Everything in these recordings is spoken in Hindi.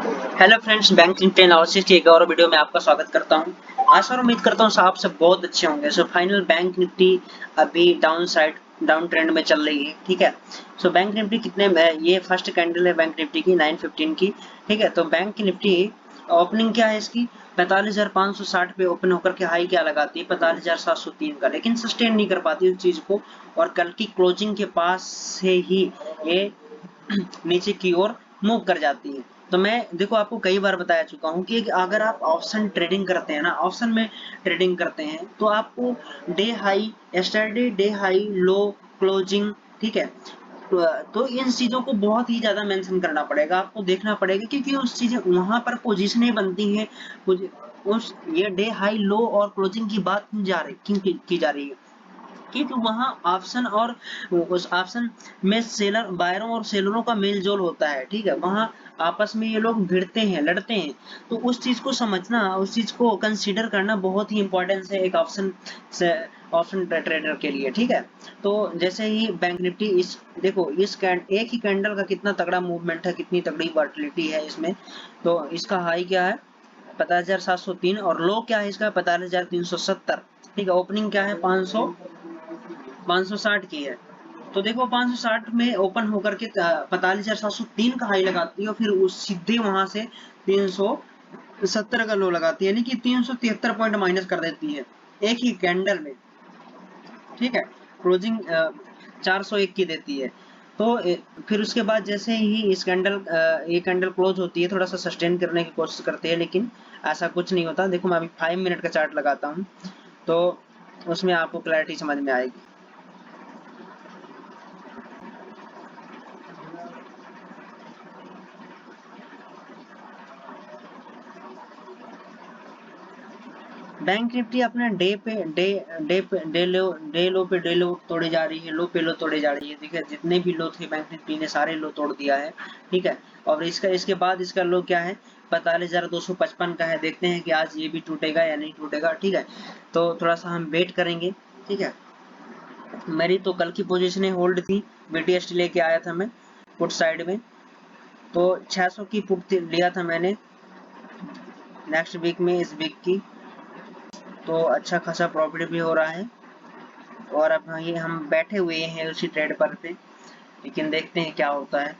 Hello friends, bank Nifty analysis की एक और वीडियो में आपका स्वागत करता हूं। आशा और उम्मीद करता हूं आप सब बहुत अच्छे होंगे। सो फाइनल बैंक निफ्टी अभी डाउन ट्रेंड में चल रही है। ठीक है। सो बैंक निफ्टी कितने में, ये फर्स्ट कैंडल है बैंक निफ्टी की 9:15 की। ठीक है। तो बैंक निफ्टी ओपनिंग क्या है इसकी 45,560 पे ओपन होकर के हाई क्या लगाती है 45,703 का, लेकिन सस्टेन नहीं कर पाती उस चीज को, और कल की क्लोजिंग के पास से ही ये नीचे की ओर मूव कर जाती है। तो मैं देखो आपको कई बार बताया चुका हूँ कि अगर आप ऑप्शन ट्रेडिंग करते हैं ना, ऑप्शन में ट्रेडिंग करते हैं तो आपको day high, yesterday day high, low, closing, ठीक है, तो इन चीजों को बहुत ही ज्यादा मेंशन करना पड़ेगा, आपको देखना पड़ेगा, क्योंकि उस चीजें वहां पर पोजीशनें बनती हैं। उस ये डे हाई, लो और क्लोजिंग की बात क्यों की जा रही है, क्योंकि वहां ऑप्शन और उस ऑप्शन में सेलर बायरों और सेलरों का मेल जोल होता है। ठीक है। वहां आपस में ये लोग भिड़ते हैं, लड़ते हैं। तो उस चीज को समझना, उस चीज को कंसीडर करना बहुत ही इंपॉर्टेंस है एक ऑप्शन ट्रेडर के लिए। ठीक है। तो जैसे ही बैंक निफ्टी इस देखो एक ही कैंडल का कितना तगड़ा मूवमेंट है, कितनी तगड़ी वॉलेटिलिटी है इसमें। तो इसका हाई क्या है 45,703 और लो क्या है इसका 45,370। ठीक है। ओपनिंग क्या है 560 की है। तो देखो 560 में ओपन होकर के 45,703 का हाई लगाती है और फिर उस सीधे वहां से 370 का लो लगाती है, यानी कि 373 पॉइंट माइनस कर देती है एक ही कैंडल में। ठीक है। क्लोजिंग 401 की देती है। तो फिर उसके बाद जैसे ही ये कैंडल क्लोज होती है, थोड़ा सा सस्टेन करने की कोशिश करती है, लेकिन ऐसा कुछ नहीं होता। देखो मैं अभी 5 मिनट का चार्ट लगाता हूँ, तो उसमें आपको क्लैरिटी समझ में आएगी। बैंक निफ्टी अपने डे लो तोड़े जा रही है, लो पे लो तोड़े जा रही है। देखिए जितने भी लो थे बैंक निफ्टी ने सारे लो तोड़ दिया है। ठीक है। और इसके बाद इसका लो क्या है 45,255 का है। देखते हैं कि आज ये भी टूटेगा या नहीं टूटेगा। ठीक है। तो थोड़ा सा हम वेट करेंगे। ठीक है। मेरी तो कल की पोजीशन होल्ड थी, बीटीएसटी लेके आया था मैं पुट साइड में। तो 600 की पुट लिया था मैंने नेक्स्ट वीक में, इस वीक की। तो अच्छा खासा प्रॉफिट भी हो रहा है। और अब ये हम बैठे हुए हैं उसी ट्रेड पर पे, लेकिन देखते हैं क्या होता है,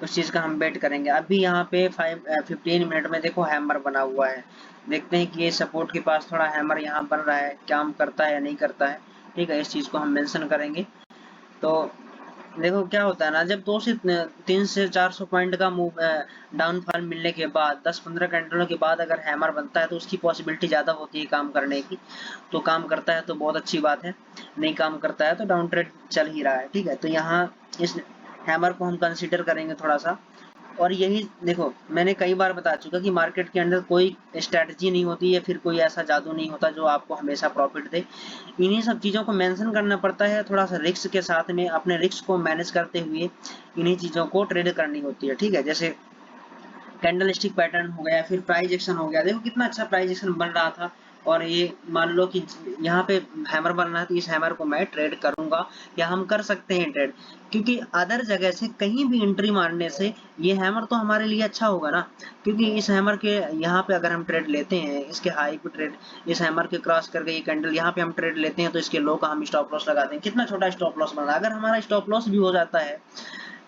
उस चीज का हम वेट करेंगे। अभी यहाँ पे 15 मिनट में देखो हैमर बना हुआ है। देखते हैं कि ये सपोर्ट के पास थोड़ा हैमर यहाँ बन रहा है, काम करता है या नहीं करता है। ठीक है। इस चीज को हम मेंशन करेंगे। तो देखो क्या होता है ना, जब 3 से 400 पॉइंट का मूव डाउनफॉल मिलने के बाद 10-15 कैंडलों के बाद अगर हैमर बनता है तो उसकी पॉसिबिलिटी ज्यादा होती है काम करने की। तो काम करता है तो बहुत अच्छी बात है, नहीं काम करता है तो डाउन ट्रेड चल ही रहा है। ठीक है। तो यहाँ इस हैमर को हम कंसीडर करेंगे थोड़ा सा। और यही देखो मैंने कई बार बता चुका कि मार्केट के अंदर कोई स्ट्रेटजी नहीं होती या फिर कोई ऐसा जादू नहीं होता जो आपको हमेशा प्रॉफिट दे। इन्हीं सब चीजों को मेंशन करना पड़ता है, थोड़ा सा रिस्क के साथ में अपने रिस्क को मैनेज करते हुए इन्हीं चीजों को ट्रेड करनी होती है। ठीक है। जैसे कैंडल स्टिक पैटर्न हो गया, फिर प्राइस एक्शन हो गया। देखो कितना अच्छा प्राइस एक्शन बन रहा था, और ये मान लो कि यहाँ पे हैमर बन रहा है तो इस हैमर को मैं ट्रेड करूंगा, या हम कर सकते हैं ट्रेड, क्योंकि अदर जगह से कहीं भी एंट्री मारने से ये हैमर तो हमारे लिए अच्छा होगा ना। क्योंकि इस हैमर के यहाँ पे अगर हम ट्रेड लेते हैं, इसके हाई पे ट्रेड, इस हैमर के क्रॉस करके ये कैंडल यहाँ पे हम ट्रेड लेते हैं, तो इसके लो का हम स्टॉप लॉस लगाते हैं। कितना छोटा स्टॉप लॉस बन रहा है, अगर हमारा स्टॉप लॉस भी हो जाता है,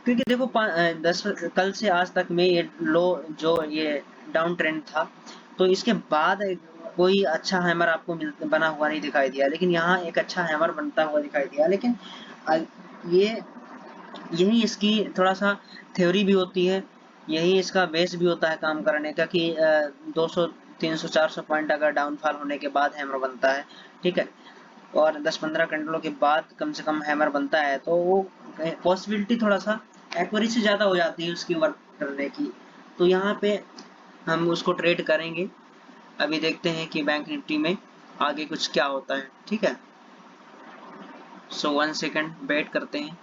क्योंकि देखो कल से आज तक में ये लो, जो ये डाउन ट्रेंड था, तो इसके बाद कोई अच्छा हैमर आपको बना हुआ नहीं दिखाई दिया, लेकिन यहाँ एक अच्छा हैमर बनता हुआ दिखाई दिया। लेकिन ये यही इसकी थोड़ा सा थ्योरी भी होती है, यही इसका बेस भी होता है काम करने का, कि 200 300 400 पॉइंट अगर डाउनफॉल होने के बाद हैमर बनता है। ठीक है। और 10-15 घंटों के बाद कम से कम हैमर बनता है, तो वो पॉसिबिलिटी थोड़ा सा एक्यूरेसी ज्यादा हो जाती है उसकी वर्क करने की। तो यहाँ पे हम उसको ट्रेड करेंगे। अभी देखते हैं कि बैंक निफ्टी में आगे कुछ क्या होता है। ठीक है। सो 1 सेकंड वेट करते हैं,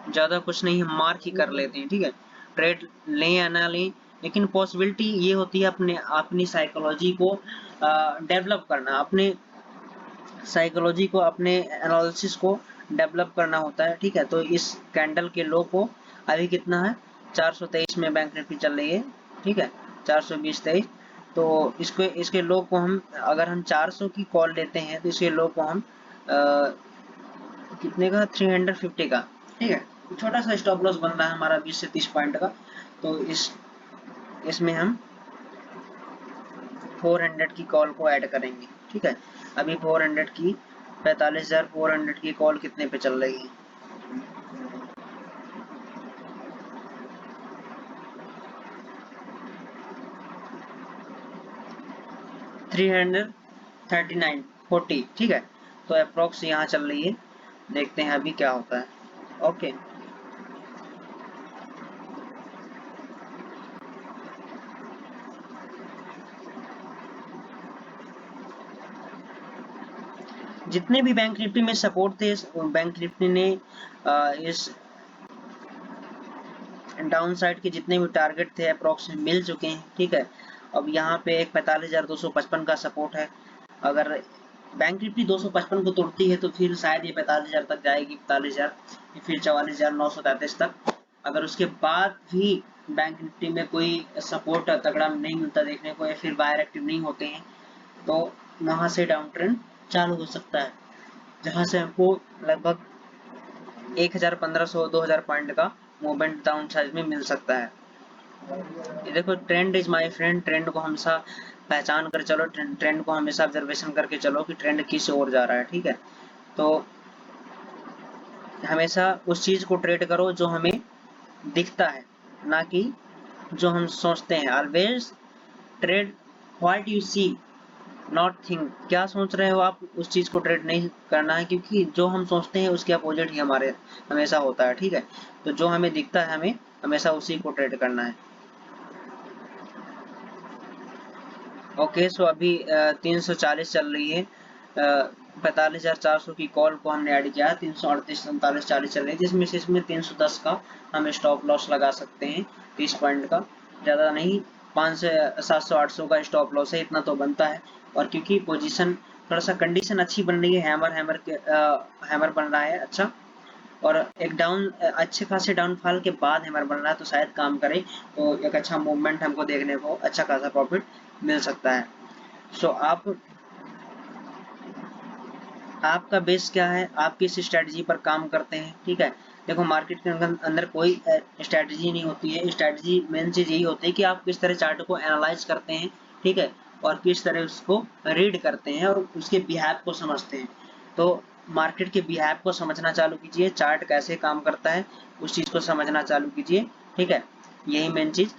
ज्यादा कुछ नहीं, हम मार्क ही कर लेते हैं। ठीक है। ट्रेड लें या ना लें, लेकिन पॉसिबिलिटी ये होती है अपने अपनी साइकोलॉजी को डेवलप करना, अपने साइकोलॉजी को, अपने एनालिसिस को डेवलप करना होता है। ठीक है। तो इस कैंडल के लो को अभी कितना है 423 में बैंक निफ्टी चल रही है, ठीक है 420-23। तो इसके लो को हम अगर हम 400 की कॉल लेते हैं तो इसके लो को हम कितने का 350 का, ठीक है छोटा सा स्टॉप लॉस बन रहा है हमारा 20 से 30 पॉइंट का। तो इसमें हम 400 की कॉल को ऐड करेंगे, ठीक है। अभी 400 की 45,400 की कॉल कितने पे चल रही है, 339.40, ठीक है। तो अप्रोक्स यहाँ चल रही है, देखते हैं अभी क्या होता है। ओके जितने भी बैंक निफ्टी में सपोर्ट थे बैंक निफ्टी ने इस डाउन साइड के जितने भी टारगेट थे अप्रोक्स मिल चुके हैं, ठीक है। अब यहाँ पे एक 45,255 का सपोर्ट है। अगर बैंक निफ्टी 255 को तोड़ती है तो फिर शायद ये 45,000 तक जाएगी, 45,000 फिर 44,933 तक। अगर उसके बाद भी बैंक निफ्टी में कोई सपोर्ट तगड़ा नहीं मिलता देखने को या फिर बायर एक्टिव नहीं होते हैं तो वहां से डाउन ट्रेंड चालू हो सकता है, जहां से हमको लगभग 1,1500-2,000 पॉइंट का मूवमेंट डाउन साइड में मिल सकता है। ये देखो trend is my friend, trend को हमेशा पहचान कर चलो, ट्रेंड को हमेशा ऑब्जर्वेशन करके चलो कि ट्रेंड किस ओर जा रहा है, ठीक है। तो हमेशा उस चीज को ट्रेड करो जो हमें दिखता है, ना कि जो हम सोचते हैं। Always trade what you see not think, क्या सोच रहे हो आप उस चीज को ट्रेड नहीं करना है, क्योंकि जो हम सोचते हैं उसके अपोजिट ही हमारे हमेशा होता है, ठीक है। तो जो हमें दिखता है हमें हमेशा उसी को ट्रेड करना है। ओके सो अभी 340 चल रही है, 45,400 की कॉल को हमने ऐड किया, 338, 39, 40 चल रही है, जिसमें से इसमें 310 का हम स्टॉप लॉस लगा सकते हैं, 30 पॉइंट का, ज़्यादा नहीं, 500, 700, 800 का स्टॉप लॉस है, इतना तो बनता है। और क्योंकि पोजीशन थोड़ा सा कंडीशन अच्छी बन रही है, हैमर बन रहा है अच्छा, और एक डाउन अच्छे खासे डाउनफॉल के बाद हैमर बन रहा है तो शायद काम करे, तो एक अच्छा मूवमेंट हमको देखने को अच्छा खासा प्रॉफिट मिल सकता है। सो आपका बेस क्या है, आप किस स्ट्रेटजी पर काम करते हैं, ठीक है। देखो मार्केट के अंदर कोई स्ट्रेटजी नहीं होती है, स्ट्रेटजी मेन चीज यही होती है कि आप किस तरह चार्ट को एनालाइज करते हैं, ठीक है, और किस तरह उसको रीड करते हैं और उसके बिहेव को समझते हैं। तो मार्केट के बिहेव को समझना चालू कीजिए, चार्ट कैसे काम करता है उस चीज को समझना चालू कीजिए, ठीक है। यही मेन चीज